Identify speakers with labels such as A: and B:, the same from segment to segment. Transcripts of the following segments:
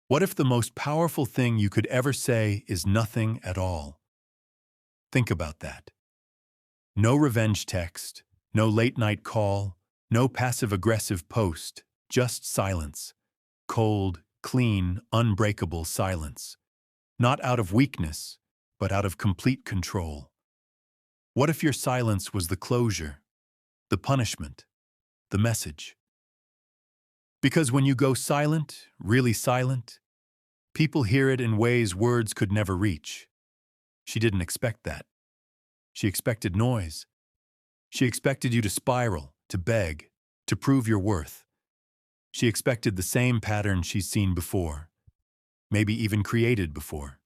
A: What if the most powerful thing you could ever say is nothing at all? Think about that. No revenge text, no late-night call, no passive-aggressive post, just silence. Cold, clean, unbreakable silence. Not out of weakness, but out of complete control. What if your silence was the closure, the punishment, the message? Because when you go silent, really silent, people hear it in ways words could never reach. She didn't expect that. She expected noise. She expected you to spiral, to beg, to prove your worth. She expected the same pattern she's seen before, maybe even created before.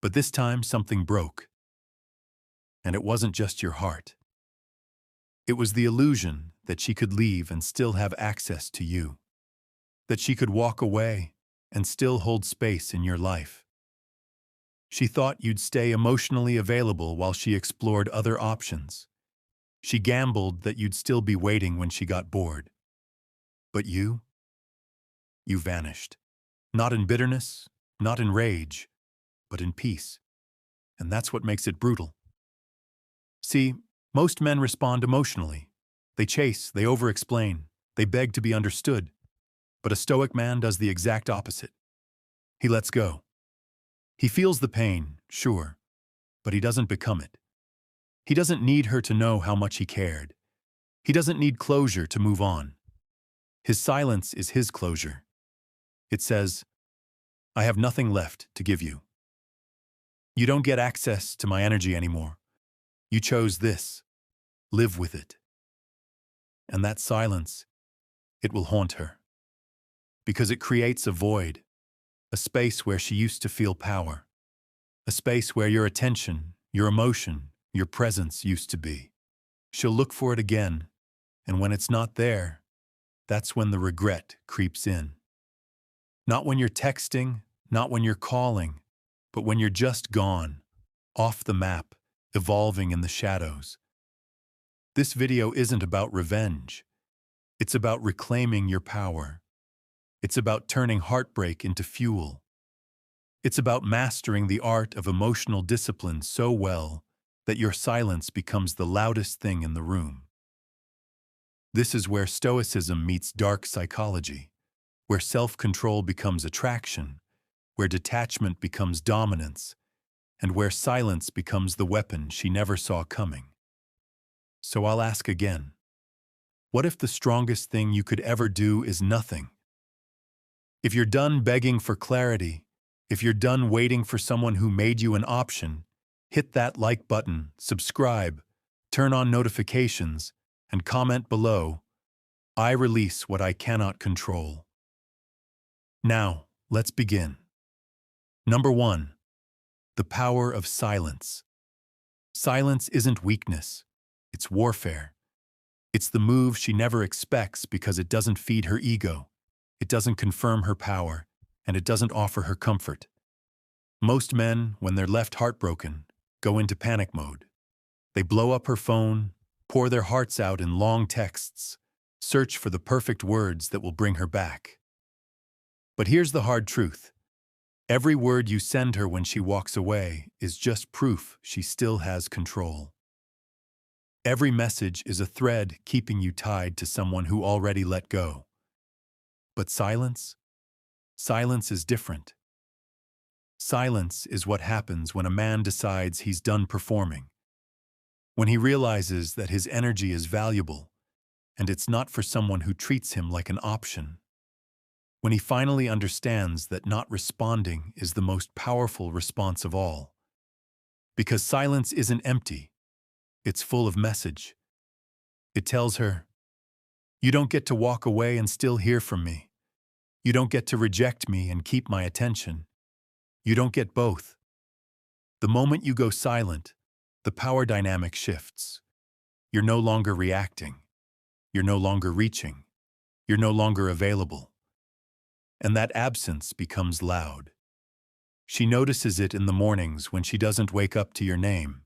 A: But this time something broke. And it wasn't just your heart. It was the illusion that she could leave and still have access to you. That she could walk away and still hold space in your life. She thought you'd stay emotionally available while she explored other options. She gambled that you'd still be waiting when she got bored. But you vanished. Not in bitterness, not in rage, but in peace. And that's what makes it brutal. See, most men respond emotionally. They chase, they over-explain, they beg to be understood. But a Stoic man does the exact opposite. He lets go. He feels the pain, sure, but he doesn't become it. He doesn't need her to know how much he cared. He doesn't need closure to move on. His silence is his closure. It says, I have nothing left to give you. You don't get access to my energy anymore. You chose this. Live with it. And that silence, it will haunt her. Because it creates a void, a space where she used to feel power, a space where your attention, your emotion, your presence used to be. She'll look for it again, and when it's not there, that's when the regret creeps in. Not when you're texting, not when you're calling, but when you're just gone, off the map, evolving in the shadows. This video isn't about revenge. It's about reclaiming your power. It's about turning heartbreak into fuel. It's about mastering the art of emotional discipline so well that your silence becomes the loudest thing in the room. This is where Stoicism meets dark psychology, where self-control becomes attraction, where detachment becomes dominance, and where silence becomes the weapon she never saw coming. So I'll ask again, what if the strongest thing you could ever do is nothing? If you're done begging for clarity, if you're done waiting for someone who made you an option, hit that like button, subscribe, turn on notifications, and comment below, I release what I cannot control. Now, let's begin. Number 1. The power of silence. Silence isn't weakness, it's warfare. It's the move she never expects because it doesn't feed her ego, it doesn't confirm her power, and it doesn't offer her comfort. Most men, when they're left heartbroken, go into panic mode. They blow up her phone, pour their hearts out in long texts, search for the perfect words that will bring her back. But here's the hard truth. Every word you send her when she walks away is just proof she still has control. Every message is a thread keeping you tied to someone who already let go. But silence? Silence is different. Silence is what happens when a man decides he's done performing. When he realizes that his energy is valuable, and it's not for someone who treats him like an option. When he finally understands that not responding is the most powerful response of all. Because silence isn't empty. It's full of message. It tells her, you don't get to walk away and still hear from me. You don't get to reject me and keep my attention. You don't get both. The moment you go silent, the power dynamic shifts. You're no longer reacting. You're no longer reaching. You're no longer available. And that absence becomes loud. She notices it in the mornings when she doesn't wake up to your name.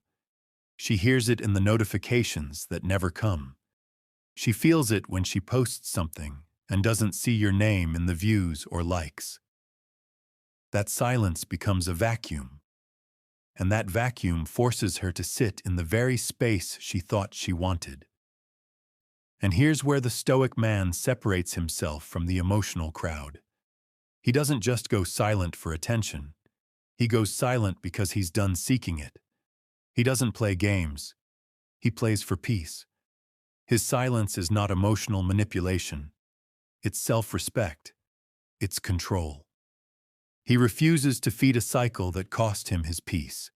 A: She hears it in the notifications that never come. She feels it when she posts something and doesn't see your name in the views or likes. That silence becomes a vacuum, and that vacuum forces her to sit in the very space she thought she wanted. And here's where the Stoic man separates himself from the emotional crowd. He doesn't just go silent for attention. He goes silent because he's done seeking it. He doesn't play games. He plays for peace. His silence is not emotional manipulation. It's self-respect. It's control. He refuses to feed a cycle that cost him his peace.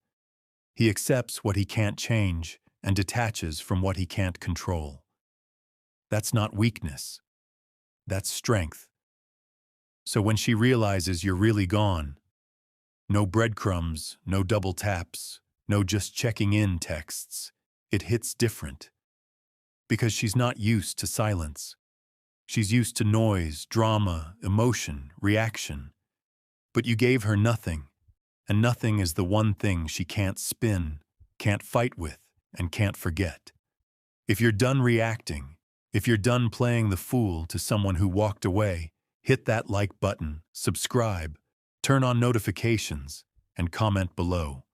A: He accepts what he can't change and detaches from what he can't control. That's not weakness. That's strength. So when she realizes you're really gone, no breadcrumbs, no double taps, no just checking in texts, it hits different. Because she's not used to silence. She's used to noise, drama, emotion, reaction. But you gave her nothing, and nothing is the one thing she can't spin, can't fight with, and can't forget. If you're done reacting, if you're done playing the fool to someone who walked away, hit that like button, subscribe, turn on notifications, and comment below.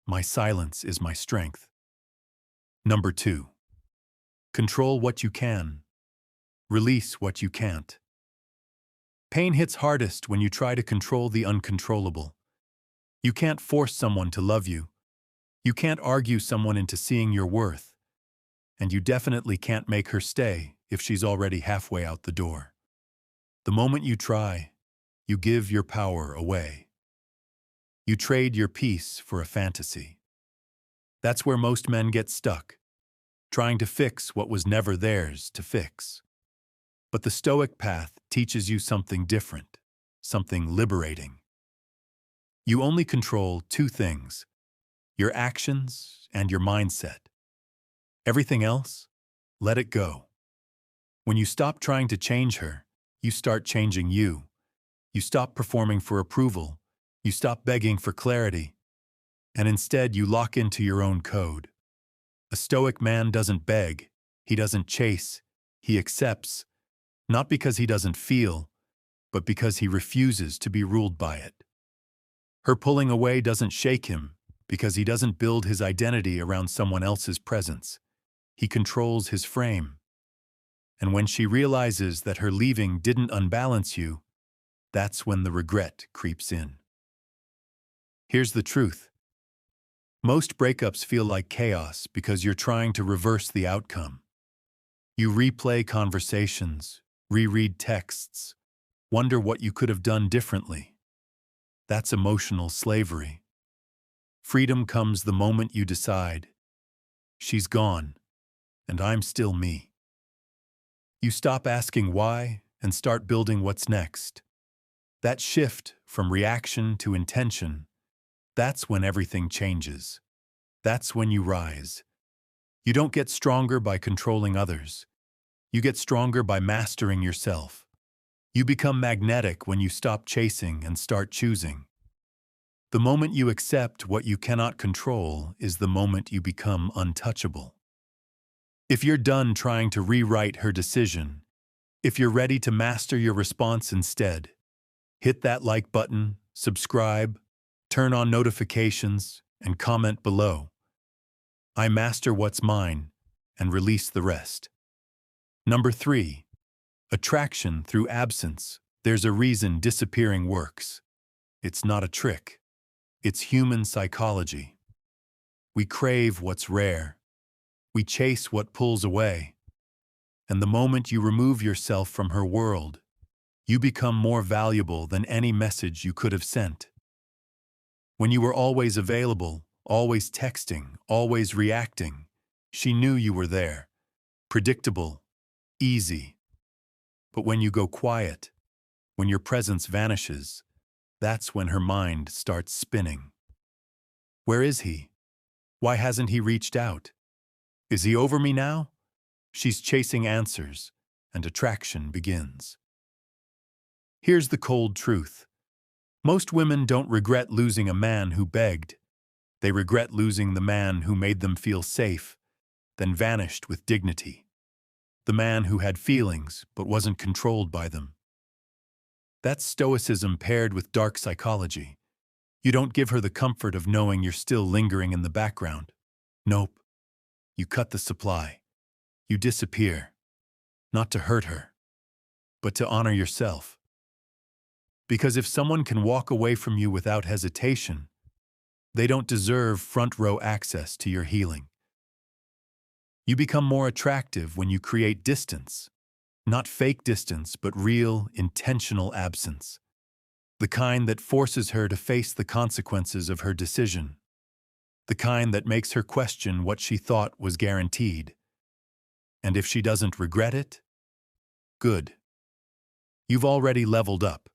A: My silence is my strength. Number 2. Control what you can. Release what you can't. Pain hits hardest when you try to control the uncontrollable. You can't force someone to love you. You can't argue someone into seeing your worth. And you definitely can't make her stay if she's already halfway out the door. The moment you try, you give your power away. You trade your peace for a fantasy. That's where most men get stuck, trying to fix what was never theirs to fix. But the Stoic path teaches you something different, something liberating. You only control 2 things, your actions and your mindset. Everything else, let it go. When you stop trying to change her, you start changing you. You stop performing for approval. You stop begging for clarity. And instead, you lock into your own code. A Stoic man doesn't beg. He doesn't chase. He accepts. Not because he doesn't feel, but because he refuses to be ruled by it. Her pulling away doesn't shake him because he doesn't build his identity around someone else's presence. He controls his frame. And when she realizes that her leaving didn't unbalance you, that's when the regret creeps in. Here's the truth. Most breakups feel like chaos because you're trying to reverse the outcome. You replay conversations, reread texts, wonder what you could have done differently. That's emotional slavery. Freedom comes the moment you decide, she's gone, and I'm still me. You stop asking why and start building what's next. That shift from reaction to intention, that's when everything changes. That's when you rise. You don't get stronger by controlling others. You get stronger by mastering yourself. You become magnetic when you stop chasing and start choosing. The moment you accept what you cannot control is the moment you become untouchable. If you're done trying to rewrite her decision, if you're ready to master your response instead, hit that like button, subscribe, turn on notifications, and comment below. I master what's mine and release the rest. Number 3. Attraction through absence. There's a reason disappearing works. It's not a trick. It's human psychology. We crave what's rare. We chase what pulls away. And the moment you remove yourself from her world, you become more valuable than any message you could have sent. When you were always available, always texting, always reacting, she knew you were there. Predictable, easy. But when you go quiet, when your presence vanishes, that's when her mind starts spinning. Where is he? Why hasn't he reached out? Is he over me now? She's chasing answers, and attraction begins. Here's the cold truth. Most women don't regret losing a man who begged. They regret losing the man who made them feel safe, then vanished with dignity. the man who had feelings but wasn't controlled by them. That's stoicism paired with dark psychology. You don't give her the comfort of knowing you're still lingering in the background. Nope. You cut the supply. You disappear. Not to hurt her, but to honor yourself. Because if someone can walk away from you without hesitation, they don't deserve front-row access to your healing. You become more attractive when you create distance. Not fake distance, but real, intentional absence. The kind that forces her to face the consequences of her decision. The kind that makes her question what she thought was guaranteed. And if she doesn't regret it, good. You've already leveled up.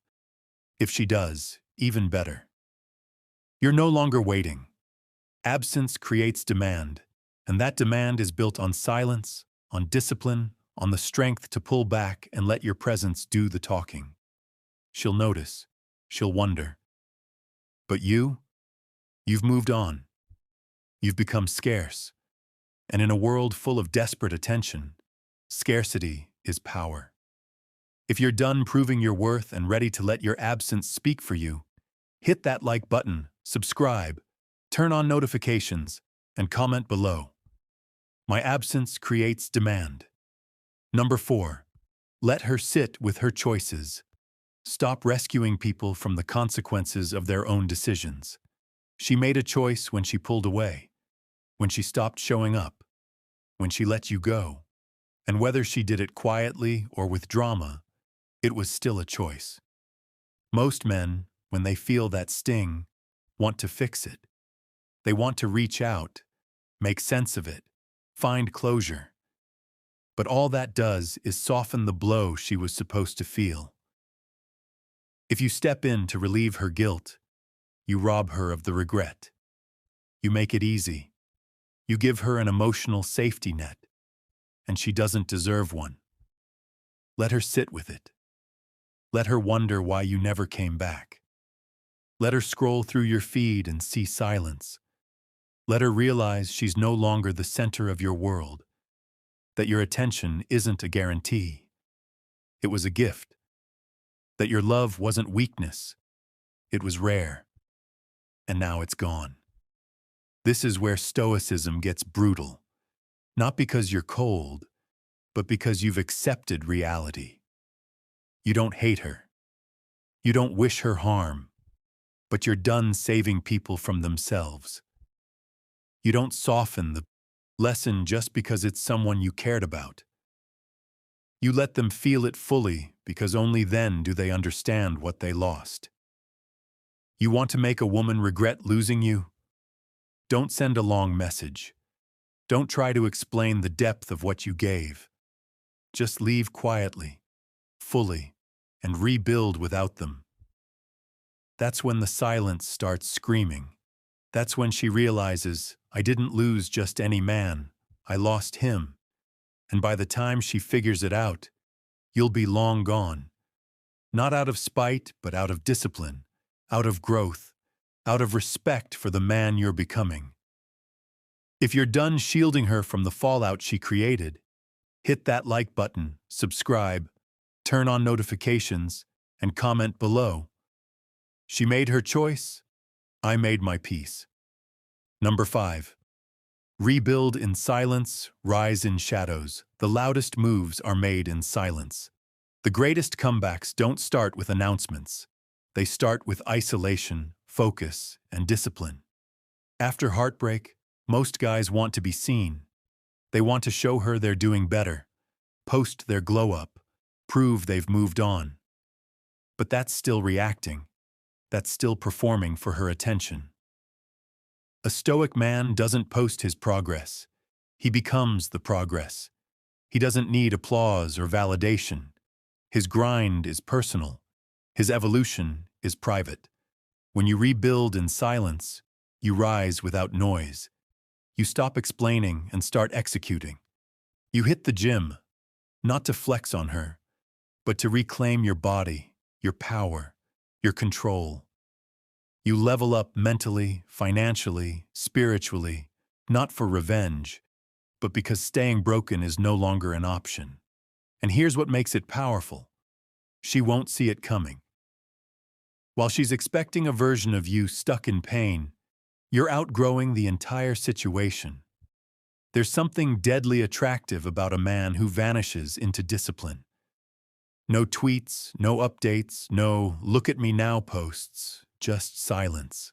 A: If she does, even better. You're no longer waiting. Absence creates demand, and that demand is built on silence, on discipline, on the strength to pull back and let your presence do the talking. She'll notice. She'll wonder. But you've moved on. You've become scarce. And in a world full of desperate attention, scarcity is power. If you're done proving your worth and ready to let your absence speak for you, hit that like button, subscribe, turn on notifications, and comment below. My absence creates demand. Number 4. Let her sit with her choices. Stop rescuing people from the consequences of their own decisions. She made a choice when she pulled away, when she stopped showing up, when she let you go. And whether she did it quietly or with drama, it was still a choice. Most men, when they feel that sting, want to fix it. They want to reach out, make sense of it, find closure. But all that does is soften the blow she was supposed to feel. If you step in to relieve her guilt, you rob her of the regret. You make it easy. You give her an emotional safety net, and she doesn't deserve one. Let her sit with it. Let her wonder why you never came back. Let her scroll through your feed and see silence. Let her realize she's no longer the center of your world, that your attention isn't a guarantee. It was a gift. That your love wasn't weakness. It was rare. And now it's gone. This is where stoicism gets brutal. Not because you're cold, but because you've accepted reality. You don't hate her. You don't wish her harm, but you're done saving people from themselves. You don't soften the lesson just because it's someone you cared about. You let them feel it fully because only then do they understand what they lost. You want to make a woman regret losing you? Don't send a long message. Don't try to explain the depth of what you gave. Just leave quietly, fully, and rebuild without them. That's when the silence starts screaming. That's when she realizes, I didn't lose just any man, I lost him. And by the time she figures it out, you'll be long gone. Not out of spite, but out of discipline, out of growth, out of respect for the man you're becoming. If you're done shielding her from the fallout she created, hit that like button, subscribe, turn on notifications, and comment below. She made her choice. I made my peace. Number 5. Rebuild in silence, rise in shadows. The loudest moves are made in silence. The greatest comebacks don't start with announcements. They start with isolation, focus, and discipline. After heartbreak, most guys want to be seen. They want to show her they're doing better, post their glow-up, prove they've moved on. But that's still reacting. That's still performing for her attention. A stoic man doesn't post his progress. He becomes the progress. He doesn't need applause or validation. His grind is personal. His evolution is private. When you rebuild in silence, you rise without noise. You stop explaining and start executing. You hit the gym, not to flex on her, but to reclaim your body, your power, your control. You level up mentally, financially, spiritually, not for revenge, but because staying broken is no longer an option. And here's what makes it powerful. She won't see it coming. While she's expecting a version of you stuck in pain, you're outgrowing the entire situation. There's something deadly attractive about a man who vanishes into discipline. No tweets, no updates, no "look at me now" posts, just silence.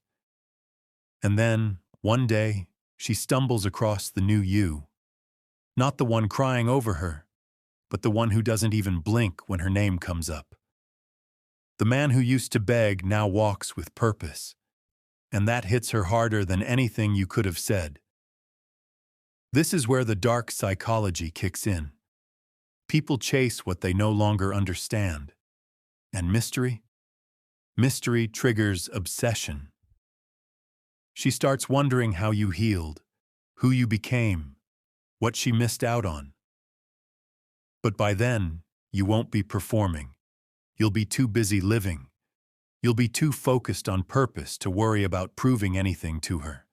A: And then, one day, she stumbles across the new you. Not the one crying over her, but the one who doesn't even blink when her name comes up. The man who used to beg now walks with purpose, and that hits her harder than anything you could have said. This is where the dark psychology kicks in. People chase what they no longer understand. And mystery? Mystery triggers obsession. She starts wondering how you healed, who you became, what she missed out on. But by then, you won't be performing. You'll be too busy living. You'll be too focused on purpose to worry about proving anything to her.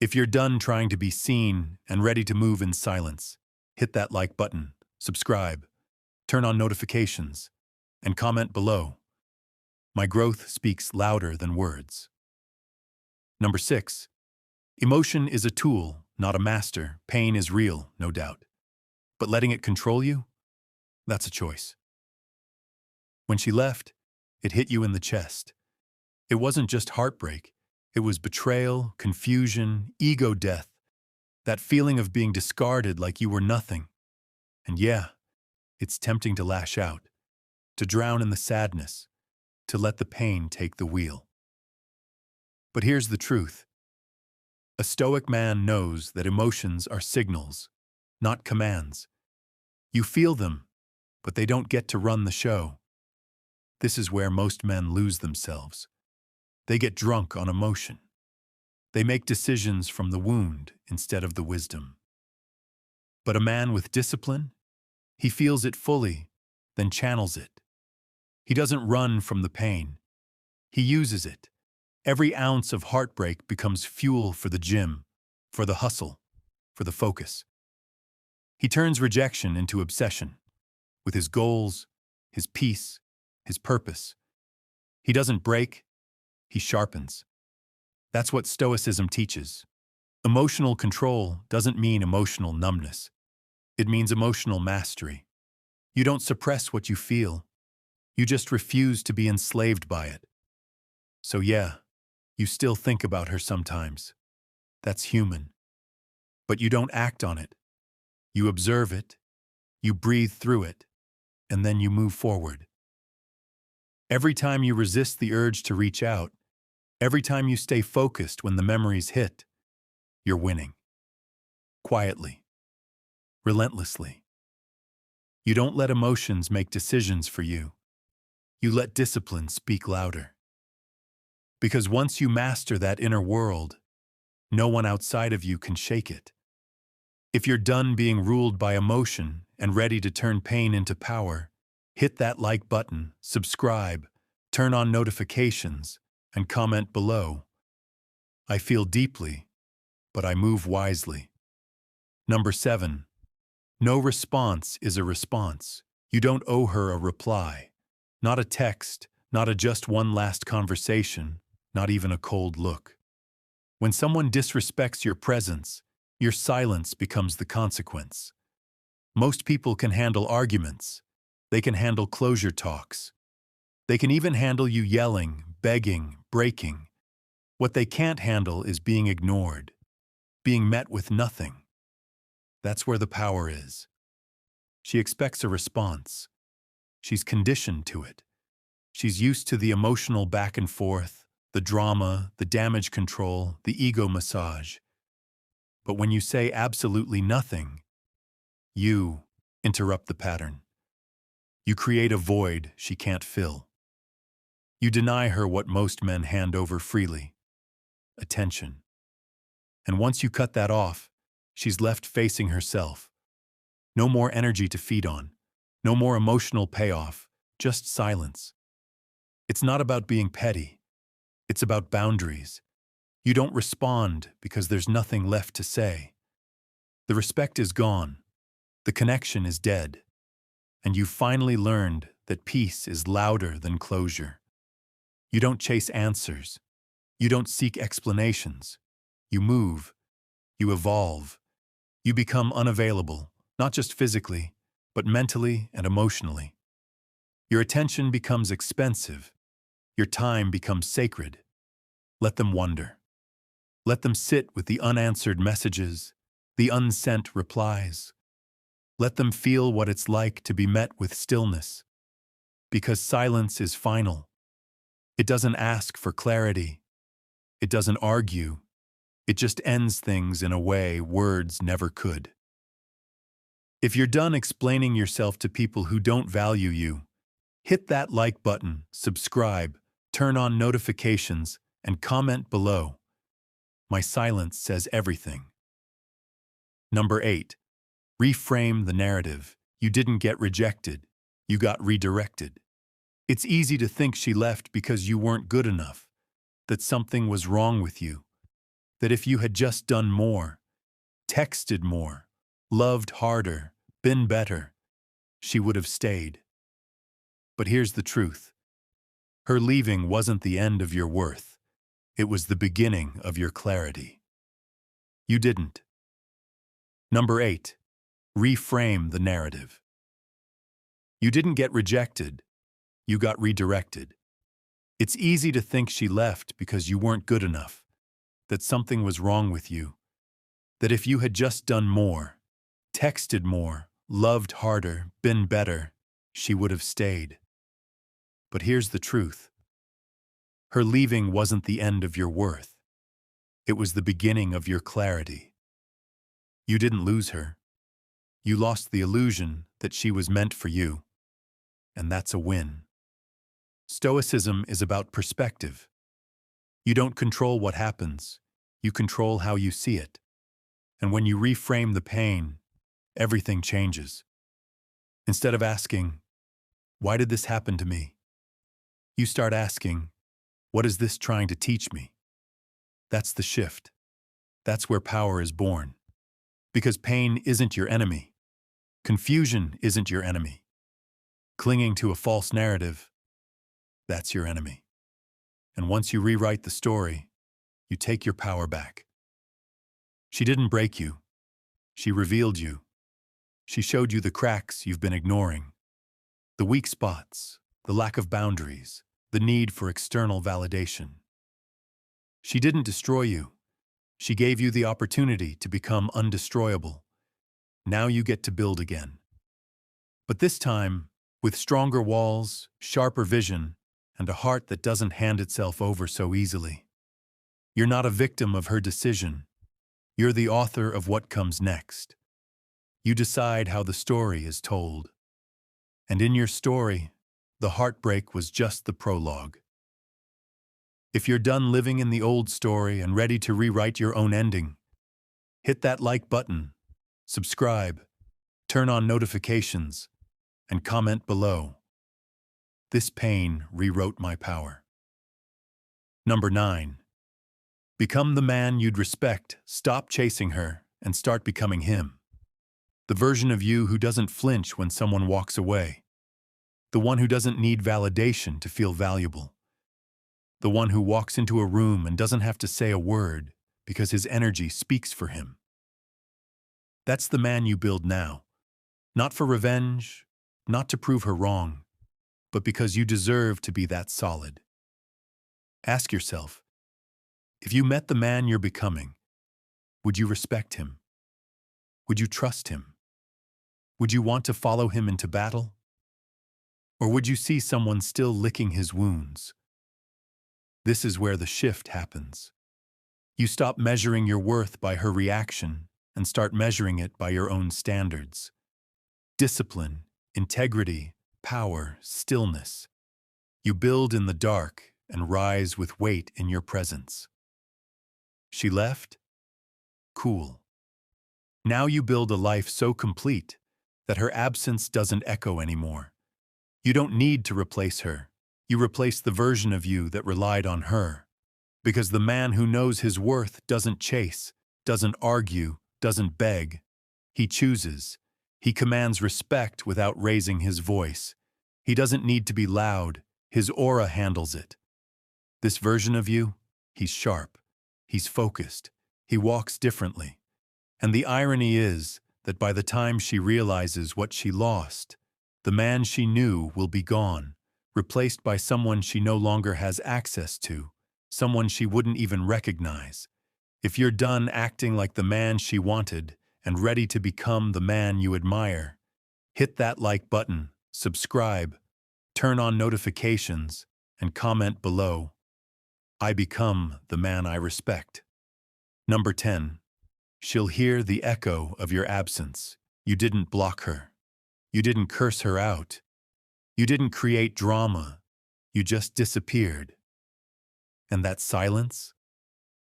A: If you're done trying to be seen and ready to move in silence, hit that like button, subscribe, turn on notifications, and comment below. My growth speaks louder than words. Number 6. Emotion is a tool, not a master. Pain is real, no doubt. But letting it control you? That's a choice. When she left, it hit you in the chest. It wasn't just heartbreak. It was betrayal, confusion, ego death. That feeling of being discarded like you were nothing. And yeah, it's tempting to lash out, to drown in the sadness, to let the pain take the wheel. But here's the truth. A Stoic man knows that emotions are signals, not commands. You feel them, but they don't get to run the show. This is where most men lose themselves. They get drunk on emotion. They make decisions from the wound instead of the wisdom. But a man with discipline, he feels it fully, then channels it. He doesn't run from the pain. He uses it. Every ounce of heartbreak becomes fuel for the gym, for the hustle, for the focus. He turns rejection into obsession, with his goals, his peace, his purpose. He doesn't break, he sharpens. That's what Stoicism teaches. Emotional control doesn't mean emotional numbness. It means emotional mastery. You don't suppress what you feel. You just refuse to be enslaved by it. So yeah, you still think about her sometimes. That's human. But you don't act on it. You observe it, you breathe through it, and then you move forward. Every time you resist the urge to reach out, every time you stay focused when the memories hit, you're winning. Quietly. Relentlessly. You don't let emotions make decisions for you. You let discipline speak louder. Because once you master that inner world, no one outside of you can shake it. If you're done being ruled by emotion and ready to turn pain into power, hit that like button, subscribe, turn on notifications, and comment below. I feel deeply, but I move wisely. Number 7. No response is a response. You don't owe her a reply. Not a text, not a just one last conversation, not even a cold look. When someone disrespects your presence, your silence becomes the consequence. Most people can handle arguments. They can handle closure talks. They can even handle you yelling, begging, breaking. What they can't handle is being ignored, being met with nothing. That's where the power is. She expects a response. She's conditioned to it. She's used to the emotional back and forth, the drama, the damage control, the ego massage. But when you say absolutely nothing, you interrupt the pattern. You create a void she can't fill. You deny her what most men hand over freely: attention. And once you cut that off, she's left facing herself. No more energy to feed on. No more emotional payoff, just silence. It's not about being petty. It's about boundaries. You don't respond because there's nothing left to say. The respect is gone. The connection is dead. and you finally learned that peace is louder than closure. You don't chase answers. You don't seek explanations. You move. You evolve. You become unavailable, not just physically, but mentally and emotionally. Your attention becomes expensive. Your time becomes sacred. Let them wonder. Let them sit with the unanswered messages, the unsent replies. Let them feel what it's like to be met with stillness. Because silence is final. It doesn't ask for clarity. It doesn't argue. It just ends things in a way words never could. If you're done explaining yourself to people who don't value you, hit that like button, subscribe, turn on notifications, and comment below. My silence says everything. Number 8. Reframe the narrative. You didn't get rejected. You got redirected. It's easy to think she left because you weren't good enough, that something was wrong with you, that if you had just done more, texted more, loved harder, been better, she would have stayed. But here's the truth. Her leaving wasn't the end of your worth. It was the beginning of your clarity. You didn't. Number 8. Reframe the narrative. You didn't get rejected. You got redirected. It's easy to think she left because you weren't good enough, that something was wrong with you, that if you had just done more, texted more, loved harder, been better, she would have stayed. But here's the truth. Her leaving wasn't the end of your worth. It was the beginning of your clarity. You didn't lose her. You lost the illusion that she was meant for you. And that's a win. Stoicism is about perspective. You don't control what happens. You control how you see it. And when you reframe the pain, everything changes. Instead of asking, "Why did this happen to me?" you start asking, "What is this trying to teach me?" That's the shift. That's where power is born. Because pain isn't your enemy. Confusion isn't your enemy. Clinging to a false narrative, that's your enemy. And once you rewrite the story, you take your power back. She didn't break you. She revealed you. She showed you the cracks you've been ignoring, the weak spots, the lack of boundaries, the need for external validation. She didn't destroy you. She gave you the opportunity to become undestroyable. Now you get to build again. But this time, with stronger walls, sharper vision, and a heart that doesn't hand itself over so easily. You're not a victim of her decision. You're the author of what comes next. You decide how the story is told. And in your story, the heartbreak was just the prologue. If you're done living in the old story and ready to rewrite your own ending, hit that like button, subscribe, turn on notifications, and comment below. This pain rewrote my power. Number 9. Become the man you'd respect, stop chasing her, and start becoming him. The version of you who doesn't flinch when someone walks away. The one who doesn't need validation to feel valuable. The one who walks into a room and doesn't have to say a word because his energy speaks for him. That's the man you build now. Not for revenge, not to prove her wrong, but because you deserve to be that solid. Ask yourself, if you met the man you're becoming, would you respect him? Would you trust him? Would you want to follow him into battle? Or would you see someone still licking his wounds? This is where the shift happens. You stop measuring your worth by her reaction and start measuring it by your own standards. Discipline, integrity, power, stillness. You build in the dark and rise with weight in your presence. She left? Cool. Now you build a life so complete that her absence doesn't echo anymore. You don't need to replace her. You replace the version of you that relied on her. Because the man who knows his worth doesn't chase, doesn't argue, doesn't beg. He chooses. He commands respect without raising his voice. He doesn't need to be loud. His aura handles it. This version of you, he's sharp. He's focused. He walks differently. And the irony is that by the time she realizes what she lost, the man she knew will be gone, replaced by someone she no longer has access to, someone she wouldn't even recognize. If you're done acting like the man she wanted and ready to become the man you admire, hit that like button, subscribe, turn on notifications, and comment below. I become the man I respect. Number 10. She'll hear the echo of your absence. You didn't block her. You didn't curse her out. You didn't create drama. You just disappeared. And that silence?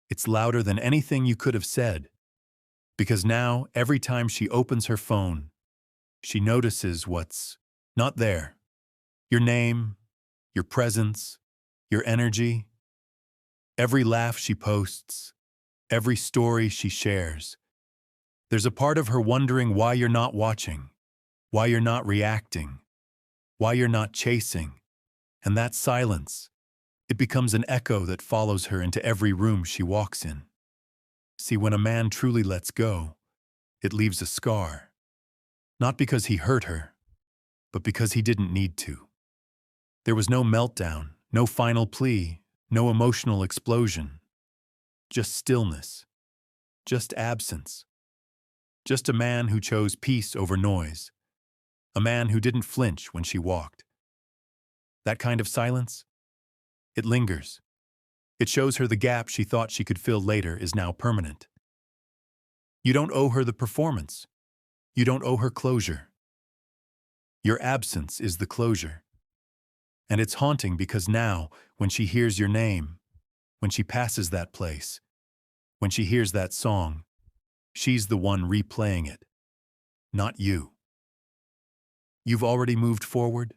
A: It's louder than anything you could have said. Because now, every time she opens her phone, she notices what's not there. Your name, your presence, your energy. Every laugh she posts, every story she shares. There's a part of her wondering why you're not watching, why you're not reacting, why you're not chasing. And that silence, it becomes an echo that follows her into every room she walks in. See, when a man truly lets go, it leaves a scar. Not because he hurt her, but because he didn't need to. There was no meltdown, no final plea, no emotional explosion. Just stillness. Just absence. Just a man who chose peace over noise. A man who didn't flinch when she walked. That kind of silence? It lingers. It shows her the gap she thought she could fill later is now permanent. You don't owe her the performance. You don't owe her closure. Your absence is the closure. And it's haunting because now, when she hears your name, when she passes that place, when she hears that song, she's the one replaying it, not you. You've already moved forward,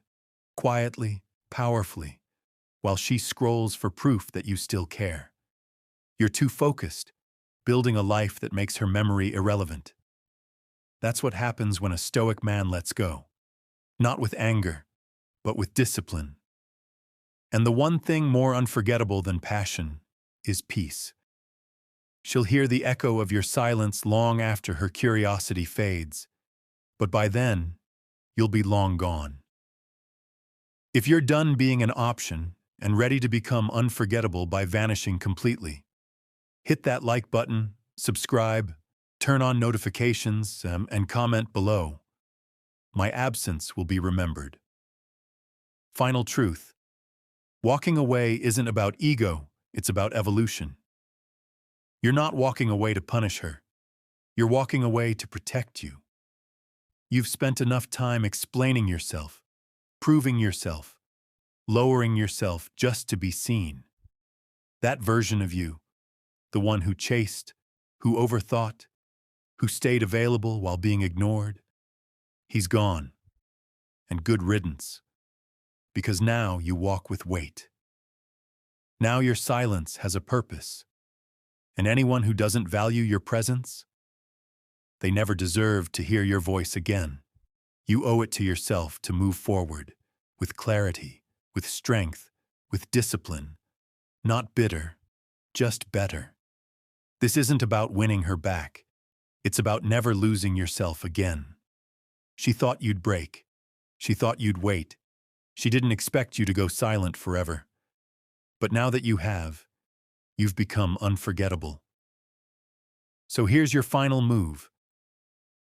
A: quietly, powerfully, while she scrolls for proof that you still care. You're too focused, building a life that makes her memory irrelevant. That's what happens when a stoic man lets go. Not with anger, but with discipline. And the one thing more unforgettable than passion is peace. She'll hear the echo of your silence long after her curiosity fades. But by then, you'll be long gone. If you're done being an option and ready to become unforgettable by vanishing completely, hit that like button, subscribe, turn on notifications, and comment below. My absence will be remembered. Final truth. Walking away isn't about ego, it's about evolution. You're not walking away to punish her. You're walking away to protect you. You've spent enough time explaining yourself, proving yourself, lowering yourself just to be seen. That version of you, the one who chased, who overthought, who stayed available while being ignored, he's gone. And good riddance. Because now you walk with weight. Now your silence has a purpose. And anyone who doesn't value your presence, they never deserve to hear your voice again. You owe it to yourself to move forward, with clarity, with strength, with discipline. Not bitter, just better. This isn't about winning her back. It's about never losing yourself again. She thought you'd break. She thought you'd wait. She didn't expect you to go silent forever. But now that you have, you've become unforgettable. So here's your final move.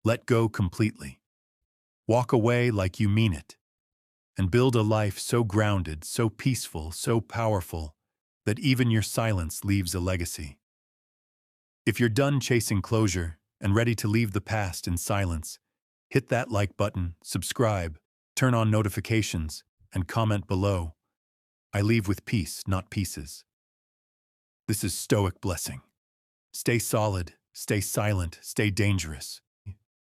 A: Let go completely. Walk away like you mean it. And build a life so grounded, so peaceful, so powerful, that even your silence leaves a legacy. If you're done chasing closure and ready to leave the past in silence, hit that like button, subscribe, turn on notifications, and comment below. I leave with peace, not pieces. This is Stoic Blessing. Stay solid, stay silent, stay dangerous.